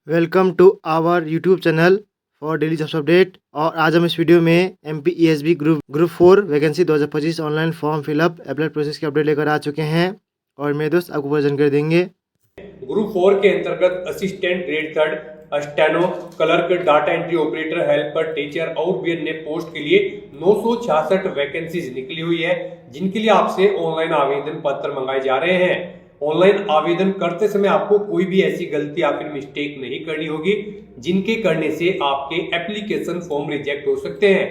Welcome to our YouTube channel for daily jobs update. और आज हम इस वीडियो में MPESB group 4 vacancy 2025 online form fill up apply process की अपडेट लेकर आ चुके हैं और मेरे दोस्त आपको पूरी जानकारी देंगे। ग्रुप 4 के अंतर्गत assistant grade 3 steno clerk data entry operator helper teacher और भी अन्य पोस्ट के लिए 966 वैकेंसीज निकली हुई है, जिनके लिए आपसे ऑनलाइन आवेदन पत्र मंगाए जा रहे हैं। ऑनलाइन आवेदन करते समय आपको कोई भी ऐसी गलती या फिर मिस्टेक नहीं करनी होगी जिनके करने से आपके एप्लीकेशन फॉर्म रिजेक्ट हो सकते हैं।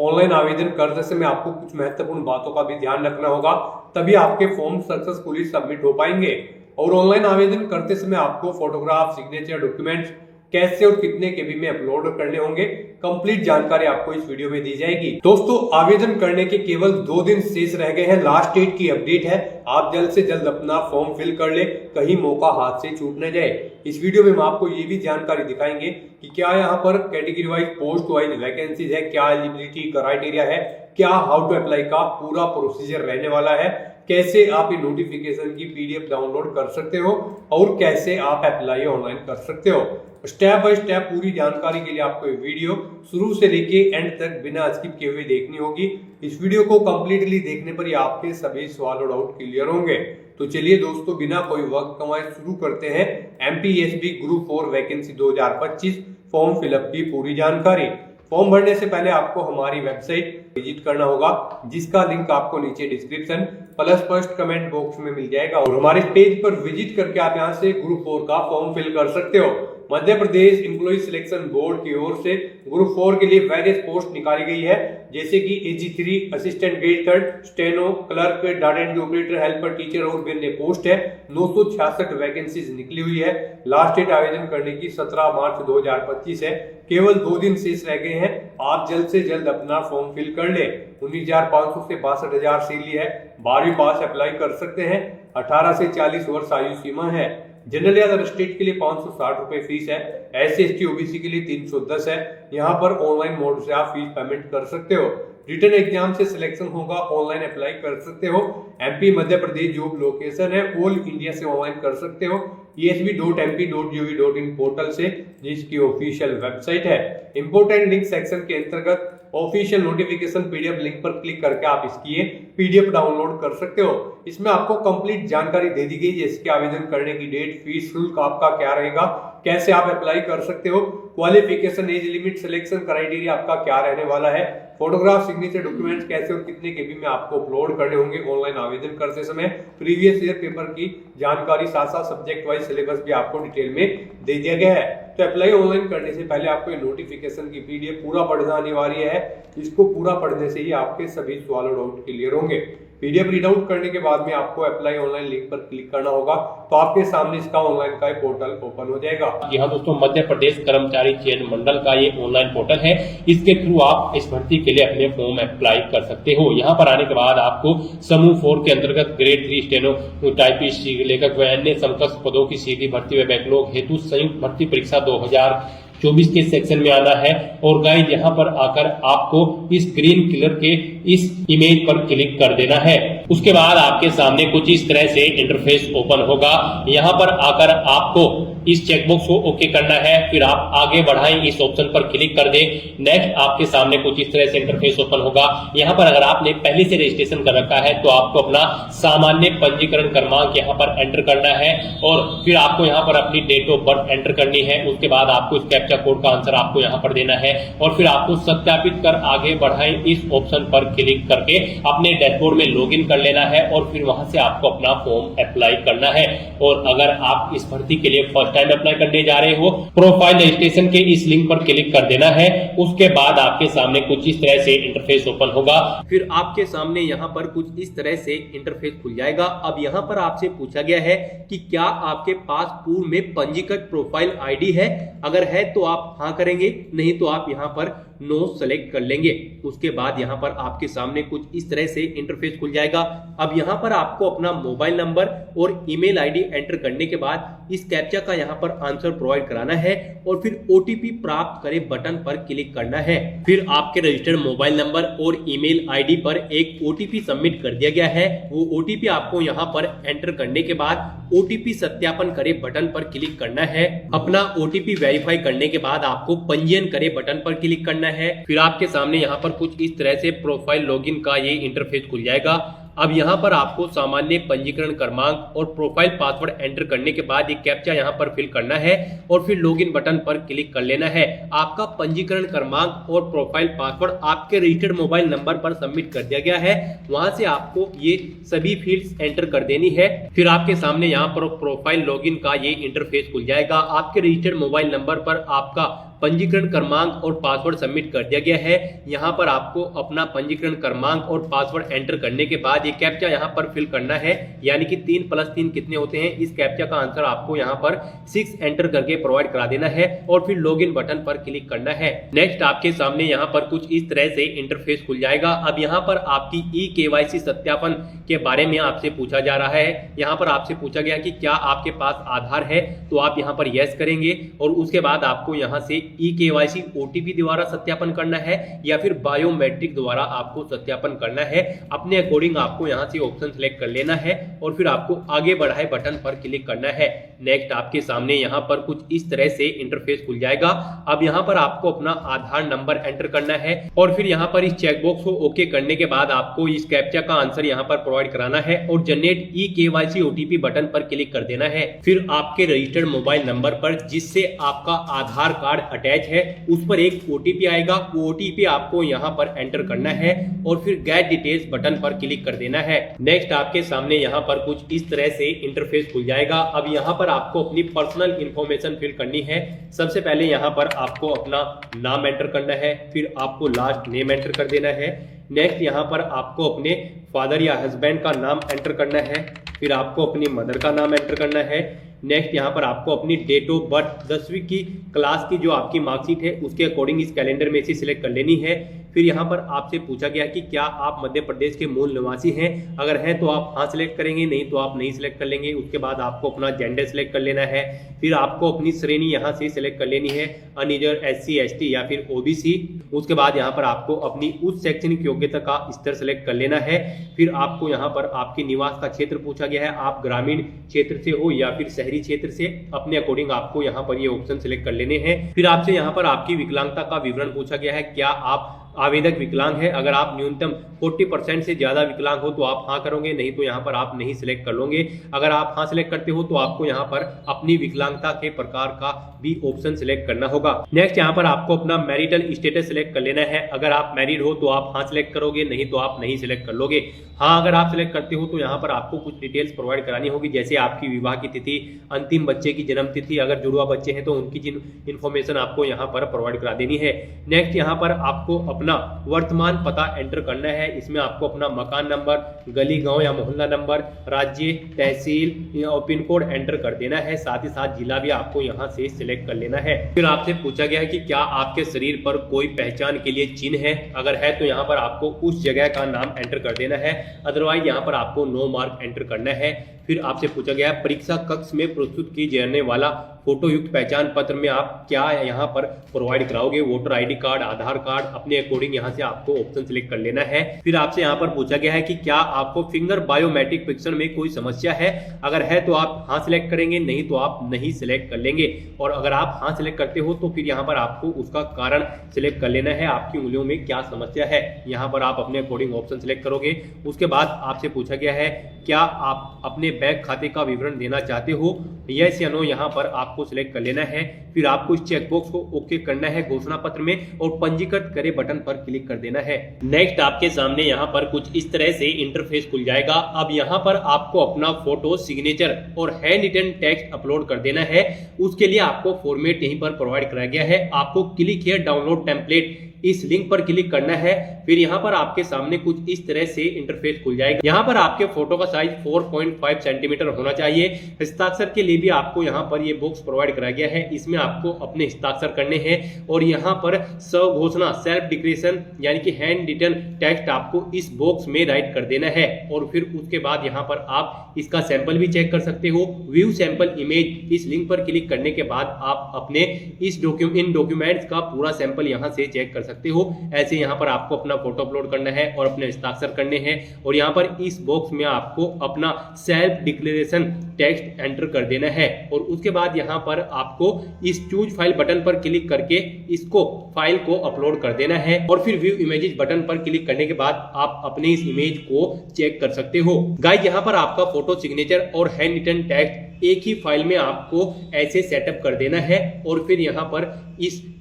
ऑनलाइन आवेदन करते समय आपको कुछ महत्वपूर्ण बातों का भी ध्यान रखना होगा, तभी आपके फॉर्म सक्सेसफुली सबमिट हो पाएंगे। और ऑनलाइन आवेदन करते समय आपको फोटोग्राफ, सिग्नेचर, डॉक्यूमेंट्स कैसे और कितने केबी में अपलोड करने होंगे, कंप्लीट जानकारी आपको इस वीडियो में दी जाएगी। दोस्तों, आवेदन करने के केवल 2 दिन शेष रह गए हैं। लास्ट डेट की अपडेट है, आप जल्द से जल्द अपना फॉर्म फिल कर ले, कहीं मौका हाथ से छूट न जाए। इस वीडियो में हम आपको ये भी जानकारी दिखाएंगे कि क्या यहाँ पर category wise, post wise vacancies है, क्या एलिजिबिलिटी क्राइटेरिया है, क्या हाउ टू अप्लाई का पूरा प्रोसीजर रहने वाला है, कैसे आप ये नोटिफिकेशन की PDF डाउनलोड कर सकते हो और कैसे आप अप्लाई ऑनलाइन कर सकते हो। स्टेप बाय स्टेप पूरी जानकारी के लिए आपको ये वीडियो शुरू से लेके एंड तक बिना स्किप किए हुए देखनी होगी। इस वीडियो को कंप्लीटली देखने पर ही आपके सभी सवाल और डाउट क्लियर होंगे। तो चलिए दोस्तों, बिना कोई वक्त गंवाए शुरू करते हैं MPESB group 4 vacancy 2025 form fill up की पूरी जानकारी। फॉर्म भरने से पहले आपको हमारी वेबसाइट विजिट करना होगा, जिसका लिंक आपको नीचे description plus first comment box में मिल जाएगा। और हमारे पेज पर विजिट करके आप यहां से ग्रुप 4 का फॉर्म फिल कर सकते हो। Madhya Pradesh employ selection board की ओर से ग्रुप 4 के लिए वेरियस पोस्ट निकाली गई है, जैसे कि AG3 assistant grade 3 steno clerk data entry operator helper teacher और भी अन्य पोस्ट है। 966 वैकेंसीज निकली हुई है। लास्ट डेट आवेदन करने की 17 मार्च 2025 है। केवल 2 दिन शेष रह गए हैं, आप जल्द से जल्द अपना फॉर्म फिल कर ले। 19,500 से 62,000 सीली है। 12वीं पास अप्लाई कर सकते हैं। 18 से 40 वर्ष आयु सीमा है। जनरल या अदर स्टेट के लिए 560 रुपए फीस है। SC/ST OBC के लिए 310 है। यहाँ पर ऑनलाइन मोड से आप फीस पेमेंट कर सकते हो। रिटर्न एग्जाम से सिलेक्शन होगा, ऑनलाइन अप्लाई कर सकते हो। MP Madhya Pradesh job location है, ऑल इंडिया से ऑनलाइन कर सकते हो। esb.mp.gov.in पोर्टल से, जिसकी ऑफिशियल वेबसाइट है। इंपोर्टेंट लिंक सेक्शन के अंतर्गत ऑफिशियल नोटिफिकेशन PDF लिंक पर क्लिक करके आप इसकी PDF डाउनलोड कर सकते हो। इसमें आपको कंप्लीट जानकारी दे दी गई, जैसे कि आवेदन करने की डेट, फीस शुल्क आपका क्या रहेगा, कैसे आप अप्लाई कर सकते हो, qualification, age limit, selection criteria आपका क्या रहने वाला है, फोटोग्राफ, सिग्नेचर, डॉक्यूमेंट्स कैसे और कितने केबी में आपको अपलोड करने होंगे ऑनलाइन आवेदन करते समय, प्रीवियस ईयर पेपर की जानकारी, साथ साथ सब्जेक्ट वाइज सिलेबस भी आपको डिटेल में दे दिया गया है। तो अप्लाई ऑनलाइन करने से पहले आपको ये नोटिफिकेशन की PDF पूरा पढ़ना अनिवार्य है। इसको पूरा पढ़ने से ही आपके सभी सवाल और डाउट क्लियर होंगे। PDF रीड आउट करने के बाद में आपको अप्लाई ऑनलाइन लिंक पर क्लिक करना होगा, तो आपके सामने इसका ऑनलाइन का पोर्टल ओपन हो जाएगा। जी हाँ दोस्तों, मध्य प्रदेश कर्मचारी चयन मंडल का ये ऑनलाइन पोर्टल है। इसके थ्रू आप इस भर्ती के लिए अपने फॉर्म अप्लाई कर सकते हो। यहाँ पर आने के बाद आपको समूह 4 के अंतर्गत ग्रेड 3 स्टेनो टाइपिस्ट, लेखक व अन्य समकक्ष पदों की सीधी भर्ती व बैकलॉग हेतु संयुक्त भर्ती परीक्षा 2024 के सेक्शन में आना है। और गाइस, यहाँ पर आकर आपको इस ग्रीन कलर के इस इमेज पर क्लिक कर देना है। उसके बाद आपके सामने कुछ इस तरह से इंटरफेस ओपन होगा। यहाँ पर आकर आपको इस चेकबॉक्स को ओके करना है, फिर आप आगे बढ़ाएं, इस ऑप्शन पर क्लिक कर दें। नेक्स्ट आपके सामने कुछ इस तरह से इंटरफेस ओपन होगा। यहाँ पर अगर आपने पहले से रजिस्ट्रेशन कर रखा है तो आपको अपना सामान्य पंजीकरण क्रमांक यहाँ पर एंटर करना है और फिर आपको यहाँ पर अपनी डेट ऑफ बर्थ एंटर करनी है। उसके बाद आपको इस कैप्चा कोड का आंसर आपको यहाँ पर देना है और फिर आपको सत्यापित कर आगे बढ़ाएं, इस ऑप्शन पर क्लिक करके अपने डैशबोर्ड में लॉगिन कर लेना है और फिर वहां से आपको अपना फॉर्म अप्लाई करना है। और अगर आप इस भर्ती के लिए फर्स्ट टाइम अप्लाई करने जा रहे हो, प्रोफाइल रजिस्ट्रेशन के इस लिंक पर क्लिक कर देना है। उसके बाद आपके सामने कुछ इस तरह से इंटरफेस ओपन होगा। फिर आपके सामने यहाँ पर कुछ इस तरह से इंटरफेस खुल जाएगा। अब यहाँ पर आपसे पूछा गया है कि क्या आपके पास पूर्व में पंजीकृत प्रोफाइल ID है। अगर है तो आप हाँ करेंगे, नहीं तो आप यहाँ पर नो सेलेक्ट कर लेंगे। उसके बाद यहाँ पर आपके सामने कुछ इस तरह से इंटरफेस खुल जाएगा। अब यहाँ पर आपको अपना मोबाइल नंबर और ईमेल आईडी एंटर करने के बाद इस कैप्चा का यहाँ पर आंसर प्रोवाइड कराना है और फिर ओटीपी प्राप्त करे बटन पर क्लिक करना है। फिर आपके रजिस्टर्ड मोबाइल नंबर और ईमेल आईडी पर एक ओटीपी सबमिट कर दिया गया है। वो ओटीपी आपको यहाँ पर एंटर करने के बाद ओटीपी सत्यापन करे बटन पर क्लिक करना है। अपना ओटीपी वेरीफाई करने के बाद आपको पंजीयन करे बटन पर क्लिक करना है। फिर आपके सामने यहाँ पर कुछ इस तरह से प्रोफाइल लॉगिन का ये इंटरफेस खुल जाएगा। अब यहाँ पर आपको सामान्य पंजीकरण क्रमांक और प्रोफाइल पासवर्ड एंटर करने के बाद एक कैप्चा यहाँ पर फिल करना है और फिर लॉगिन बटन पर क्लिक कर लेना है। आपका पंजीकरण क्रमांक और प्रोफाइल पासवर्ड आपके रजिस्टर्ड मोबाइल नंबर पर सबमिट कर दिया गया है। वहां से आपको ये सभी फील्ड्स एंटर कर देनी है। फिर आपके सामने यहाँ पर प्रोफाइल लॉगिन का ये इंटरफेस खुल जाएगा। आपके रजिस्टर्ड मोबाइल नंबर पर आपका पंजीकरण क्रमांक और पासवर्ड सबमिट कर दिया गया है। यहाँ पर आपको अपना पंजीकरण क्रमांक और पासवर्ड एंटर करने के बाद ये कैप्चा यहाँ पर फिल करना है, यानी कि 3+3 कितने होते हैं। इस कैप्चा का आंसर आपको यहाँ पर 6 एंटर करके प्रोवाइड करा देना है और फिर लॉगिन बटन पर क्लिक करना है। नेक्स्ट आपके सामने यहाँ पर कुछ इस तरह से इंटरफेस खुल जाएगा। अब यहाँ पर आपकी ई-केवाईसी सत्यापन के बारे में आपसे पूछा जा रहा है। यहाँ पर आपसे पूछा गया कि क्या आपके पास आधार है, तो आप यहाँ पर यस करेंगे और उसके बाद आपको यहाँ से ई-केवाईसी ओटीपी द्वारा सत्यापन करना है या फिर बायोमेट्रिक द्वारा आपको सत्यापन करना है। अपने अकॉर्डिंग आपको यहाँ से ऑप्शन सेलेक्ट कर लेना है और फिर आपको आगे बढ़ाए बटन पर क्लिक करना है। नेक्स्ट आपके सामने यहाँ पर कुछ इस तरह से इंटरफेस खुल जाएगा। अब यहाँ पर आपको अपना आधार नंबर एंटर करना है और फिर यहाँ पर इस चेकबॉक्स को ओके करने के बाद आपको इस कैप्चा का आंसर यहाँ पर प्रोवाइड कराना है और जनरेट ई-केवाईसी ओटीपी बटन पर क्लिक कर देना है। फिर आपके रजिस्टर्ड मोबाइल नंबर पर जिससे आपका आधार कार्ड अटैच है उस पर एक ओटीपी आएगा। वो ओटीपी आपको यहाँ पर एंटर करना है और फिर गेट डिटेल्स बटन पर क्लिक कर देना है। नेक्स्ट आपके सामने यहाँ पर कुछ इस तरह से इंटरफेस खुल जाएगा। अब यहाँ पर आपको अपनी पर्सनल इंफॉर्मेशन फिल करनी है। सबसे पहले यहाँ पर आपको अपना नाम एंटर करना है, फिर आपको लास्ट नेम एंटर कर देना है। नेक्स्ट यहाँ पर आपको अपने फादर या हस्बैंड का नाम एंटर करना है, फिर आपको अपनी मदर का नाम एंटर करना है। नेक्स्ट यहाँ पर आपको अपनी डेट ऑफ बर्थ 10वीं की क्लास की जो आपकी मार्कशीट है उसके अकॉर्डिंग इस कैलेंडर में से सिलेक्ट कर लेनी है। फिर यहाँ पर आपसे पूछा गया कि क्या आप मध्य प्रदेश के मूल निवासी हैं, अगर हैं तो आप हाँ सिलेक्ट करेंगे, नहीं तो आप नहीं सिलेक्ट कर लेंगे। उसके बाद आपको अपना जेंडर सिलेक्ट कर लेना है। फिर आपको अपनी श्रेणी यहाँ से सिलेक्ट कर लेनी है, अनरिजर्व, SC ST या फिर OBC। उसके बाद यहाँ पर आपको अपनी उच्च शैक्षणिक योग्यता का स्तर सिलेक्ट कर लेना है। फिर आपको यहाँ पर आपके निवास का क्षेत्र पूछा गया है, आप ग्रामीण क्षेत्र से हो या फिर शहरी क्षेत्र से, अपने अकॉर्डिंग आपको यहाँ पर ये ऑप्शन सिलेक्ट कर लेने हैं। फिर आपसे यहाँ पर आपकी विकलांगता का विवरण पूछा गया है, क्या आप आवेदक विकलांग है। अगर आप न्यूनतम 40% से ज्यादा विकलांग हो तो आप हाँ करोगे, नहीं तो यहाँ पर आप नहीं सिलेक्ट कर लोगे। अगर आप हाँ सिलेक्ट करते हो तो आपको यहाँ पर अपनी विकलांगता के प्रकार का भी ऑप्शन सिलेक्ट करना होगा। नेक्स्ट यहाँ पर आपको अपना मैरिटल स्टेटस सिलेक्ट कर लेना है। अगर आप मैरिड हो तो आप हाँ सिलेक्ट करोगे, नहीं तो आप नहीं सिलेक्ट कर लोगे। हाँ अगर आप सिलेक्ट करते हो तो यहाँ पर आपको कुछ डिटेल्स प्रोवाइड करानी होगी, जैसे आपकी विवाह की तिथि, अंतिम बच्चे की जन्म तिथि, अगर जुड़वा बच्चे हैं तो उनकी इन्फॉर्मेशन आपको यहाँ पर प्रोवाइड करा देनी है। नेक्स्ट यहाँ पर आपको अपना वर्तमान पता एंटर करना है। इसमें आपको अपना मकान नंबर, गली, गांव या मोहल्ला नंबर, राज्य, तहसील और पिन कोड एंटर कर देना है। साथ ही साथ जिला भी आपको यहाँ से सिलेक्ट कर लेना है। फिर आपसे पूछा गया है कि क्या आपके शरीर पर कोई पहचान के लिए चिन्ह है, अगर है तो यहाँ पर आपको उस जगह का नाम एंटर कर देना है, अदरवाइज यहाँ पर आपको नो मार्क एंटर करना है। फिर आपसे पूछा गया है परीक्षा कक्ष में प्रस्तुत की जाने वाला फोटो युक्त पहचान पत्र में आप क्या यहाँ पर प्रोवाइड कराओगे, वोटर ID कार्ड, आधार कार्ड, अपने अकॉर्डिंग यहाँ से आपको ऑप्शन सिलेक्ट कर लेना है। फिर आपसे यहाँ पर पूछा गया है कि क्या आपको फिंगर बायोमेट्रिक पिक्चर में कोई समस्या है, अगर है तो आप हाँ सिलेक्ट करेंगे, नहीं तो आप नहीं सिलेक्ट कर लेंगे। और अगर आप हाँ सिलेक्ट करते हो तो फिर यहाँ पर आपको उसका कारण सिलेक्ट कर लेना है, आपकी उंगलियों में क्या समस्या है, यहाँ पर आप अपने अकॉर्डिंग ऑप्शन सिलेक्ट करोगे। उसके बाद आपसे पूछा गया है क्या आप अपने बैंक खाते का विवरण देना चाहते हो, यस या नो, यहाँ पर आपको सिलेक्ट कर लेना है। फिर आपको इस चेकबॉक्स को ओके करना है घोषणा पत्र में और पंजीकृत करे बटन पर क्लिक कर देना है। नेक्स्ट आपके सामने यहाँ पर कुछ इस तरह से इंटरफेस खुल जाएगा। अब यहाँ पर आपको अपना फोटो, सिग्नेचर और हैंड रिटन टेक्स्ट अपलोड कर देना है। उसके लिए आपको फॉर्मेट यहीं पर प्रोवाइड कराया गया है। आपको क्लिक हियर डाउनलोड टेम्पलेट इस लिंक पर क्लिक करना है। फिर यहाँ पर आपके सामने कुछ इस तरह से इंटरफेस खुल जाएगा। यहाँ पर आपके फोटो का साइज 4.5 सेंटीमीटर होना चाहिए। हस्ताक्षर के लिए भी आपको यहाँ पर ये बॉक्स बॉक्स प्रोवाइड कराया गया है, इसमें आपको अपने हस्ताक्षर करने हैं और यहाँ पर स्वघोषणा सेल्फ डिक्लेरेशन यानी कि हैंड रिटन टेक्स्ट आपको इस बॉक्स में राइट कर देना है। और फिर उसके बाद यहाँ पर आप इसका सैंपल भी चेक कर सकते हो। व्यू सैंपल इमेज इस लिंक पर क्लिक करने के बाद आप अपने इन डॉक्यूमेंट्स का पूरा सैंपल यहाँ से चेक कर सकते हो। ऐसे यहाँ पर आपको अपना फोटो अपलोड करना है और अपने हस्ताक्षर करने हैं और यहाँ पर इस बॉक्स में आपको अपना सेल्फ डिक्लेरेशन टेक्स्ट एंटर कर देना है और उसके बाद यहाँ पर आपको इस चूज फाइल बटन पर क्लिक करके इसको फाइल को अपलोड कर देना है और फिर व्यू इमेजेस बटन पर क्लिक करने के बाद आप अपने इस इमेज को चेक कर सकते हो। गाइस, यहाँ पर आपका फोटो सिग्नेचर और हैंड रिटन टेक्स्ट एक ही फाइल में आपको ऐसे सेटअप कर देना है और फिर यहाँ पर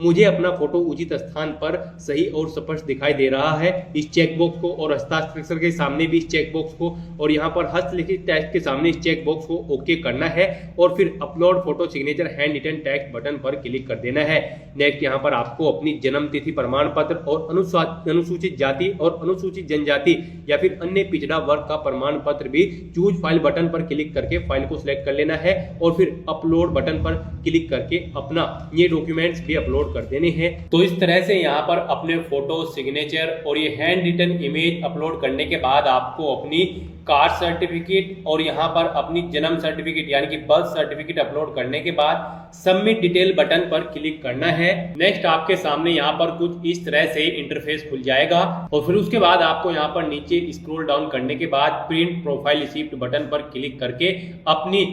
मुझे अपना फोटो उचित स्थान पर सही और स्पष्ट दिखाई दे रहा है इस चेकबॉक्स को और हस्ताक्षर के सामने भी इस चेकबॉक्स को और यहाँ पर हस्तलिखित टेक्स्ट के सामने इस चेकबॉक्स को ओके करना है और फिर upload photo signature handwritten text button पर क्लिक कर देना है। नेक्स्ट यहाँ पर आपको अपनी जन्म तिथि प्रमाण पत्र और अनुसूचित जाति और अनुसूचित जनजाति या फिर अन्य पिछड़ा वर्ग का प्रमाण पत्र भी चूज फाइल बटन पर क्लिक करके फाइल को सिलेक्ट कर लेना है और फिर अपलोड बटन पर क्लिक करके अपना ये डॉक्यूमेंट्स भी अपलोड कर देने हैं। तो इस तरह से यहाँ पर अपने फोटो सिग्नेचर और ये हैंड रिटन इमेज अपलोड करने के बाद आपको अपनी कास्ट सर्टिफिकेट और यहाँ पर अपनी जन्म सर्टिफिकेट यानी कि बर्थ सर्टिफिकेट अपलोड करने के बाद सबमिट डिटेल बटन पर क्लिक करना है। नेक्स्ट आपके सामने यहाँ पर कुछ इस तरह से इंटरफेस खुल जाएगा और फिर उसके बाद आपको यहाँ पर नीचे स्क्रॉल डाउन करने के बाद प्रिंट प्रोफाइल रिसिप्ट बटन पर क्लिक करके अपनी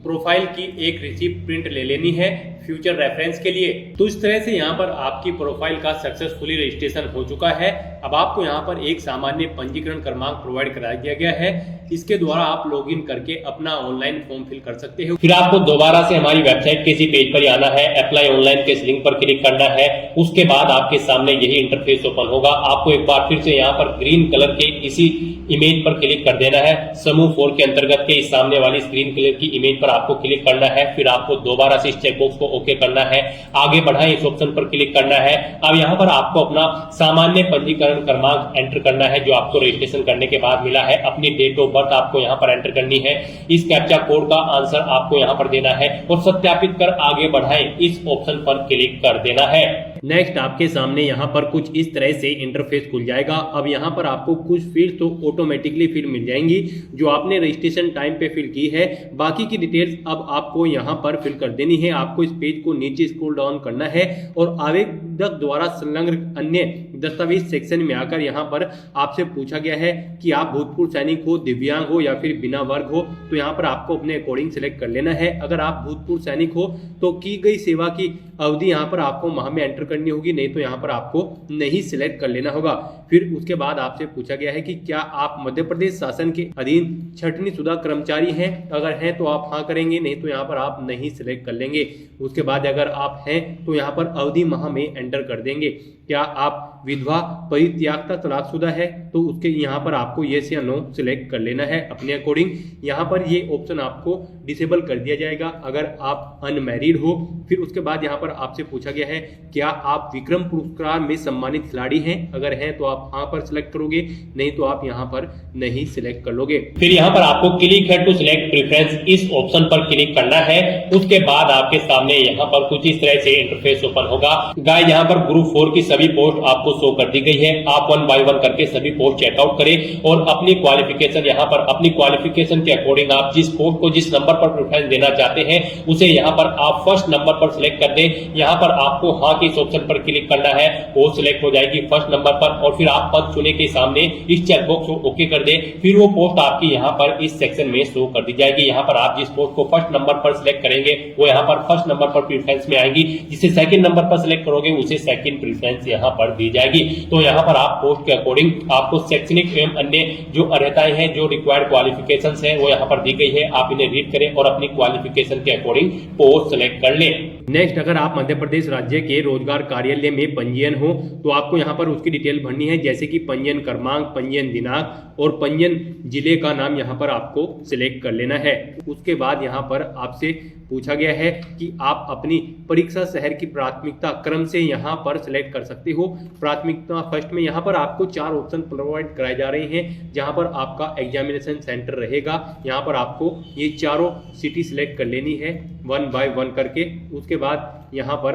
प्रोफाइल की एक रिसिप्ट प्रिंट ले लेनी है फ्यूचर रेफरेंस के लिए। तो इस तरह से यहाँ पर आपकी प्रोफाइल का सक्सेसफुली रजिस्ट्रेशन हो चुका है। अब आपको यहाँ पर एक सामान्य पंजीकरण क्रमांक प्रोवाइड करा दिया गया है, इसके द्वारा आप लॉगिन करके अपना ऑनलाइन फॉर्म फिल कर सकते हो। फिर आपको दोबारा से हमारी वेबसाइट के इसी पेज पर आना है, अप्लाई ऑनलाइन के इस लिंक पर क्लिक करना है। उसके बाद आपके सामने यही इंटरफेस ओपन होगा। आपको एक बार फिर से यहाँ पर ग्रीन कलर के इसी इमेज पर क्लिक कर देना है। समूह 4 के अंतर्गत के इस सामने वाली ग्रीन कलर की इमेज पर आपको क्लिक करना है। फिर आपको दोबारा से इस चेकबॉक्स को ओके करना है, आगे बढ़ाएं इस ऑप्शन पर क्लिक करना है। अब यहाँ पर आपको अपना सामान्य पंजीकरण क्रमांक एंटर करना है जो आपको रजिस्ट्रेशन करने के बाद मिला है। अपनी डेट ऑफ बर्थ आपको यहाँ पर एंटर करनी है। इस कैप्चा कोड का आंसर आपको यहाँ पर देना है और सत्यापित कर आगे बढ़ाएं इस ऑप्शन पर क्लिक कर देना है। नेक्स्ट आपके सामने यहाँ पर कुछ इस तरह से इंटरफेस खुल जाएगा। अब यहाँ पर आपको कुछ फील्ड तो ऑटोमेटिकली फिल मिल जाएंगी जो आपने रजिस्ट्रेशन टाइम पे फिल की है। बाकी की डिटेल्स अब आपको यहाँ पर फिल कर देनी है। आपको इस पेज को नीचे स्क्रॉल डाउन करना है और आवेदक द्वारा संलग्न अन्य दस्तावेज सेक्शन में आकर यहाँ पर आपसे पूछा गया है कि आप भूतपूर्व सैनिक हो, दिव्यांग हो या फिर बिना वर्ग हो, तो यहाँ पर आपको अपने अकॉर्डिंग सिलेक्ट कर लेना है। अगर आप भूतपूर्व सैनिक हो तो की गई सेवा की अवधि यहाँ पर आपको माह में एंटर करनी होगी, नहीं तो यहाँ पर आपको नहीं सिलेक्ट कर लेना होगा। फिर उसके बाद आपसे पूछा गया है कि क्या आप मध्य प्रदेश शासन के अधीन छटनी शुदा कर्मचारी हैं, अगर हैं तो आप हाँ करेंगे, नहीं तो यहाँ पर आप नहीं सिलेक्ट कर लेंगे। उसके बाद अगर आप हैं तो यहाँ पर अवधि माह में एंटर कर देंगे। क्या आप विधवा, परित्यागता, तलाकशुदा है तो उसके यहाँ पर आपको येस या नो सिलेक्ट कर लेना है अपने अकॉर्डिंग। यहाँ पर ये ऑप्शन आपको डिसेबल कर दिया जाएगा अगर आप अनमैरिड हो। फिर उसके बाद यहाँ पर आपसे पूछा गया है क्या आप विक्रम पुरस्कार में सम्मानित खिलाड़ी हैं, अगर हैं तो आप हाँ पर सिलेक्ट करोगे, नहीं तो आप यहाँ पर नहीं सिलेक्ट कर लोगे। फिर यहाँ पर आपको क्लिक है टू सिलेक्ट प्रेफरेंस इस ऑप्शन पर क्लिक करना है। उसके बाद आपके सामने यहाँ पर कुछ इस तरह से इंटरफेस ओपन होगा। गाइस, यहाँ पर ग्रुप 4 की सभी पोस्ट आपको शो कर दी गई है। आप 1 बाय 1 करके सभी पोस्ट चेकआउट करें और अपनी क्वालिफिकेशन यहाँ पर अपनी क्वालिफिकेशन के अकॉर्डिंग आप जिस पोस्ट को जिस नंबर पर प्रेफरेंस देना चाहते हैं उसे यहाँ पर आप फर्स्ट नंबर पर सिलेक्ट कर दें। यहाँ पर आपको हाँ के इस ऑप्शन पर क्लिक करना है, पोस्ट सिलेक्ट हो जाएगी फर्स्ट नंबर पर और फिर आप पद चुने के सामने इस चेकबॉक्स को ओके कर दें। फिर वो पोस्ट आपकी यहाँ पर इस सेक्शन में शो कर दी जाएगी। यहाँ पर आप जिस पोस्ट को फर्स्ट नंबर पर सिलेक्ट करेंगे वो यहाँ पर फर्स्ट नंबर पर प्रेफरेंस में आएगी, जिसे सेकंड नंबर पर सिलेक्ट करोगे उसे सेकंड प्रेफरेंस यहाँ पर दी जाएगी। तो यहाँ पर आप पोस्ट के अकॉर्डिंग आपको शैक्षणिक एवं अन्य जो अर्हताएं हैं, जो रिक्वायर्ड क्वालिफिकेशंस हैं वो यहाँ पर दी गई है। आप इन्हें रीड करें और अपनी क्वालिफिकेशन के अकॉर्डिंग पोस्ट सेलेक्ट कर लें। नेक्स्ट, अगर आप मध्य प्रदेश राज्य के रोजगार कार्यालय में पंजीयन हो तो आपको यहाँ पर उसकी डिटेल भरनी है, जैसे कि पंजीयन क्रमांक, पंजीयन दिनांक और पंजीयन जिले का नाम यहाँ पर आपको सिलेक्ट कर लेना है। उसके बाद यहाँ पर आपसे पूछा गया है कि आप अपनी परीक्षा शहर की प्राथमिकता क्रम से यहाँ पर सिलेक्ट कर सकते हो। प्राथमिकता फर्स्ट में यहाँ पर आपको 4 ऑप्शन प्रोवाइड कराए जा रहे हैं, जहाँ पर आपका एग्जामिनेशन सेंटर रहेगा। यहाँ पर आपको ये चारों सिटी सिलेक्ट कर लेनी है 1 बाय 1 करके। उसके बाद यहाँ पर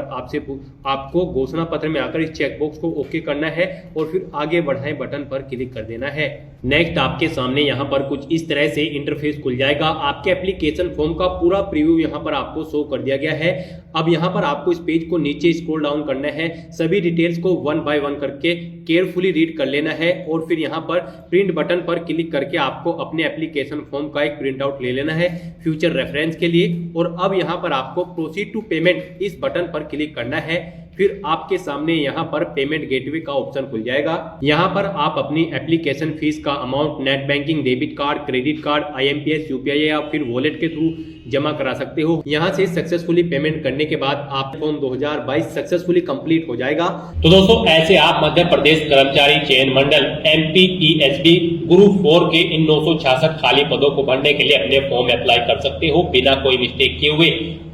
आपको घोषणा पत्र में आकर इस चेकबॉक्स को ओके करना है और फिर आगे बढ़ाएं बटन पर क्लिक कर देना है। नेक्स्ट आपके सामने यहाँ पर कुछ इस तरह से इंटरफेस खुल जाएगा। आपके एप्लीकेशन फॉर्म का पूरा प्रीव्यू यहाँ पर आपको शो कर दिया गया है। अब यहाँ पर आपको इस पेज को नीचे स्क्रॉल डाउन करना है, सभी डिटेल्स को 1 बाय 1 करके केयरफुली रीड कर लेना है और फिर यहाँ पर प्रिंट बटन पर क्लिक करके आपको अपने एप्लीकेशन फॉर्म का एक प्रिंट आउट ले लेना है फ्यूचर रेफरेंस के लिए। और अब यहाँ पर आपको प्रोसीड टू पेमेंट इस बटन पर क्लिक करना है। फिर आपके सामने यहाँ पर पेमेंट गेटवे का ऑप्शन खुल जाएगा। यहाँ पर आप अपनी एप्लीकेशन फीस का amount net banking, debit card, credit card, IMPS, UPI या फिर वॉलेट के थ्रू जमा करा सकते हो। यहाँ से सक्सेसफुली पेमेंट करने के बाद आप फॉर्म 2022 सक्सेसफुली कंप्लीट हो जाएगा। तो दोस्तों ऐसे आप मध्य प्रदेश कर्मचारी चयन मंडल MPESB ग्रुप 4 के इन 966 खाली पदों को भरने के लिए अपने फॉर्म अप्लाई कर सकते हो बिना कोई मिस्टेक किए हुए।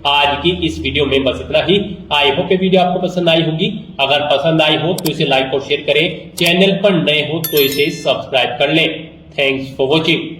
आज की इस वीडियो में बस इतना ही। आई होप ये वीडियो आपको पसंद आई होगी। अगर पसंद आई हो तो इसे लाइक और शेयर करें। चैनल पर नए हो तो इसे सब्सक्राइब कर लें। Thanks for watching.